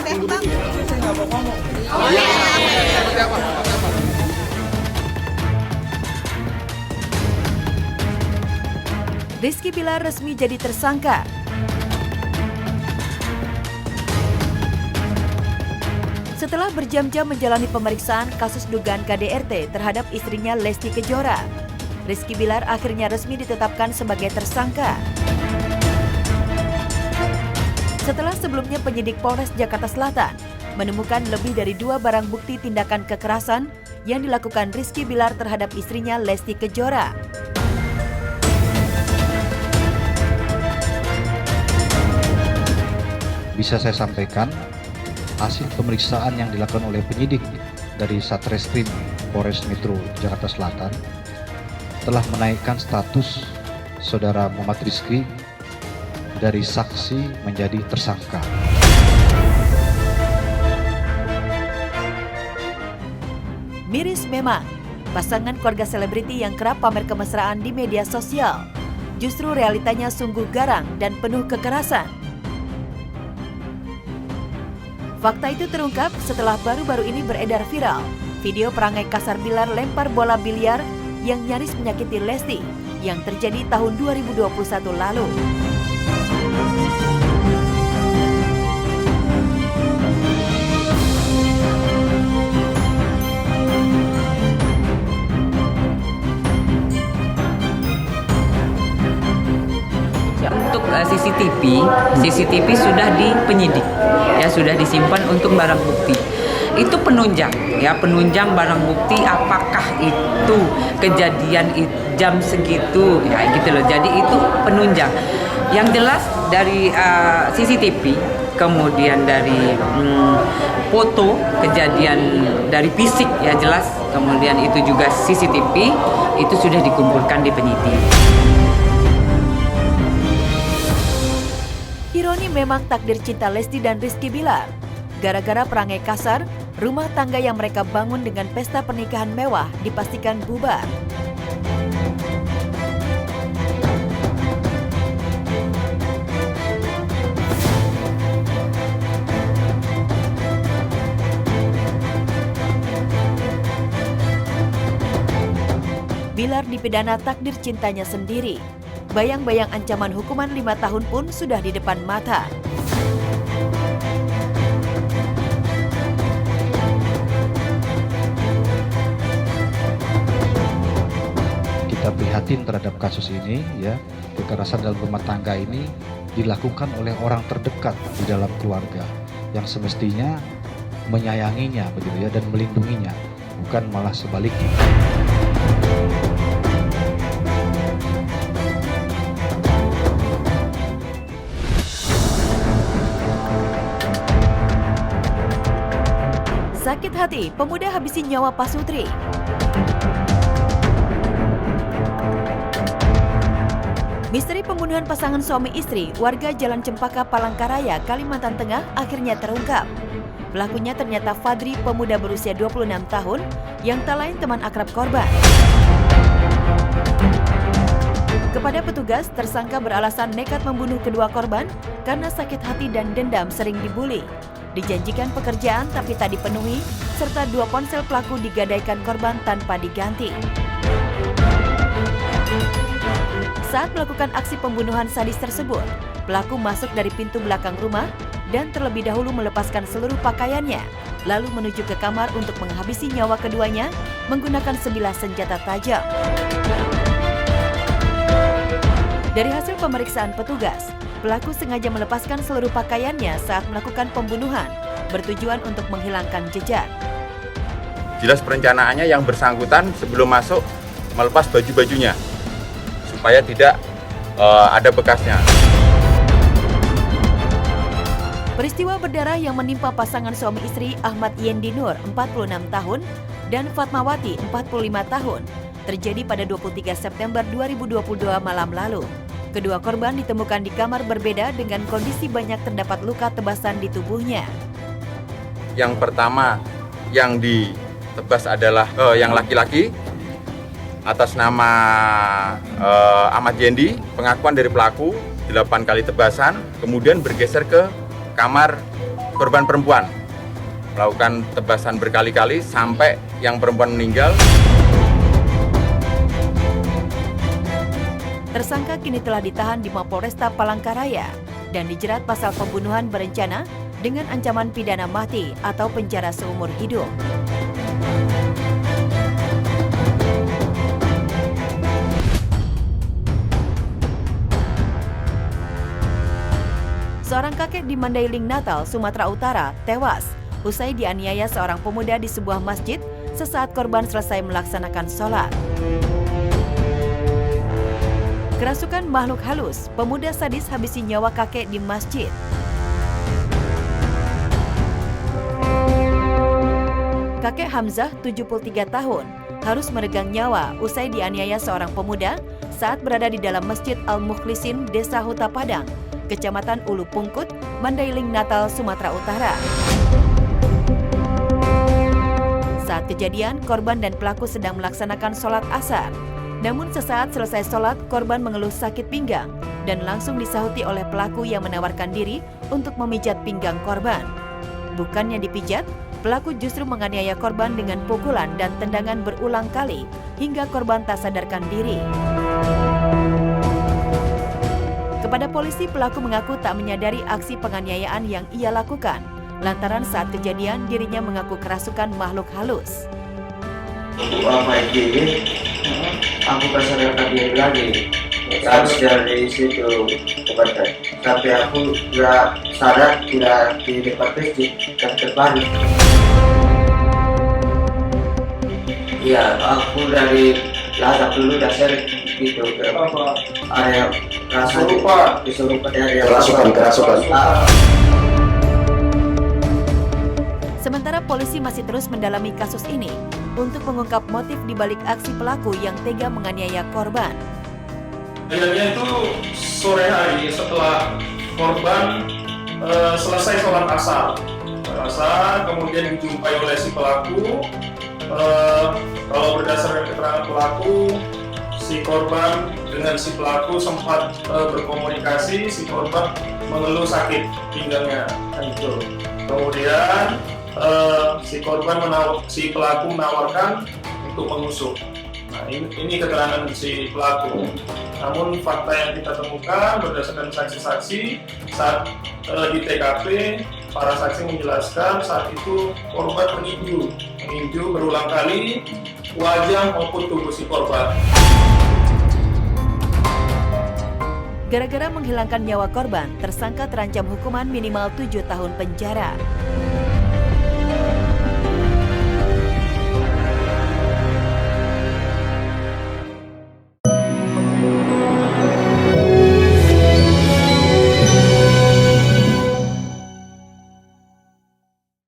Rizky Bilar resmi jadi tersangka. Setelah berjam-jam menjalani pemeriksaan kasus dugaan KDRT terhadap istrinya Lesti Kejora, Rizky Bilar akhirnya resmi ditetapkan sebagai tersangka. Setelah sebelumnya penyidik Polres Jakarta Selatan menemukan lebih dari 2 barang bukti tindakan kekerasan yang dilakukan Rizky Bilar terhadap istrinya Lesti Kejora. Bisa saya sampaikan, hasil pemeriksaan yang dilakukan oleh penyidik dari Satreskrim Polres Metro Jakarta Selatan telah menaikkan status saudara Muhammad Rizky dari saksi menjadi tersangka. Miris memang, pasangan keluarga selebriti yang kerap pamer kemesraan di media sosial, justru realitanya sungguh garang dan penuh kekerasan. Fakta itu terungkap setelah baru-baru ini beredar viral video perangai kasar Bilar lempar bola biliar yang nyaris menyakiti Lesti yang terjadi tahun 2021 lalu. Untuk CCTV sudah di penyidik, ya sudah disimpan untuk barang bukti. Itu penunjang barang bukti apakah itu kejadian jam segitu, ya gitu loh. Jadi itu penunjang. Yang jelas dari CCTV, kemudian dari foto kejadian dari fisik ya jelas, kemudian itu juga CCTV itu sudah dikumpulkan di penyidik. Ironi memang takdir cinta Lesti dan Rizky Bilar. Gara-gara perangai kasar, rumah tangga yang mereka bangun dengan pesta pernikahan mewah dipastikan bubar. Bilar dipidana takdir cintanya sendiri. Bayang-bayang ancaman hukuman 5 tahun pun sudah di depan mata. Kita prihatin terhadap kasus ini, ya. Kekerasan dalam rumah tangga ini dilakukan oleh orang terdekat di dalam keluarga yang semestinya menyayanginya begitu ya dan melindunginya, bukan malah sebaliknya. Sakit hati, pemuda habisi nyawa pasutri. Misteri pembunuhan pasangan suami istri warga Jalan Cempaka, Palangkaraya, Kalimantan Tengah akhirnya terungkap. Pelakunya ternyata Fadri, pemuda berusia 26 tahun yang tak lain teman akrab korban. Kepada petugas, tersangka beralasan nekat membunuh kedua korban karena sakit hati dan dendam sering dibully. Dijanjikan pekerjaan tapi tak dipenuhi, serta 2 ponsel pelaku digadaikan korban tanpa diganti. Saat melakukan aksi pembunuhan sadis tersebut, pelaku masuk dari pintu belakang rumah dan terlebih dahulu melepaskan seluruh pakaiannya, lalu menuju ke kamar untuk menghabisi nyawa keduanya menggunakan sebilah senjata tajam. Dari hasil pemeriksaan petugas, pelaku sengaja melepaskan seluruh pakaiannya saat melakukan pembunuhan, bertujuan untuk menghilangkan jejak. Jelas perencanaannya yang bersangkutan sebelum masuk melepas baju-bajunya, supaya tidak ada bekasnya. Peristiwa berdarah yang menimpa pasangan suami istri Ahmad Yendi Nur, 46 tahun, dan Fatmawati, 45 tahun, terjadi pada 23 September 2022 malam lalu. Kedua korban ditemukan di kamar berbeda dengan kondisi banyak terdapat luka tebasan di tubuhnya. Yang pertama yang ditebas adalah yang laki-laki atas nama Ahmad Yendi. Pengakuan dari pelaku 8 kali tebasan, kemudian bergeser ke kamar korban perempuan, melakukan tebasan berkali-kali sampai yang perempuan meninggal. Tersangka kini telah ditahan di Mapolresta Palangkaraya dan dijerat pasal pembunuhan berencana dengan ancaman pidana mati atau penjara seumur hidup. Seorang kakek di Mandailing, Natal, Sumatera Utara, tewas usai dianiaya seorang pemuda di sebuah masjid sesaat korban selesai melaksanakan sholat. Kerasukan makhluk halus, pemuda sadis habisi nyawa kakek di masjid. Kakek Hamzah, 73 tahun, harus meregang nyawa usai dianiaya seorang pemuda saat berada di dalam Masjid Al-Mukhlisin, Desa Huta Padang, Kecamatan Ulu Pungkut, Mandailing, Natal, Sumatera Utara. Saat kejadian, korban dan pelaku sedang melaksanakan sholat asar. Namun sesaat selesai sholat, korban mengeluh sakit pinggang dan langsung disahuti oleh pelaku yang menawarkan diri untuk memijat pinggang korban. Bukannya dipijat, pelaku justru menganiaya korban dengan pukulan dan tendangan berulang kali hingga korban tak sadarkan diri. Kepada polisi, pelaku mengaku tak menyadari aksi penganiayaan yang ia lakukan, lantaran saat kejadian dirinya mengaku kerasukan makhluk halus. Aku keserempet dia lagi, harus dari situ kepada, tapi aku nggak sadar tidak di depan masjid dan terbalik. Iya, aku dari ladang dulu dasar gitu ke area kesurupan dari kerasukan. Sementara polisi masih terus mendalami kasus ini untuk mengungkap motif di balik aksi pelaku yang tega menganiaya korban. Kejadiannya itu sore hari setelah korban selesai sholat asar, kemudian dijumpai oleh si pelaku. Kalau berdasarkan keterangan pelaku, si korban dengan si pelaku sempat berkomunikasi. Si korban mengeluh sakit pinggangnya, gitu. Kemudian si pelaku menawarkan untuk mengusuk. Nah, ini keterangan si pelaku. Namun fakta yang kita temukan berdasarkan saksi-saksi saat di TKP, para saksi menjelaskan saat itu korban menginju berulang kali wajah maupun tubuh si korban. Gara-gara menghilangkan nyawa korban, tersangka terancam hukuman minimal 7 tahun penjara.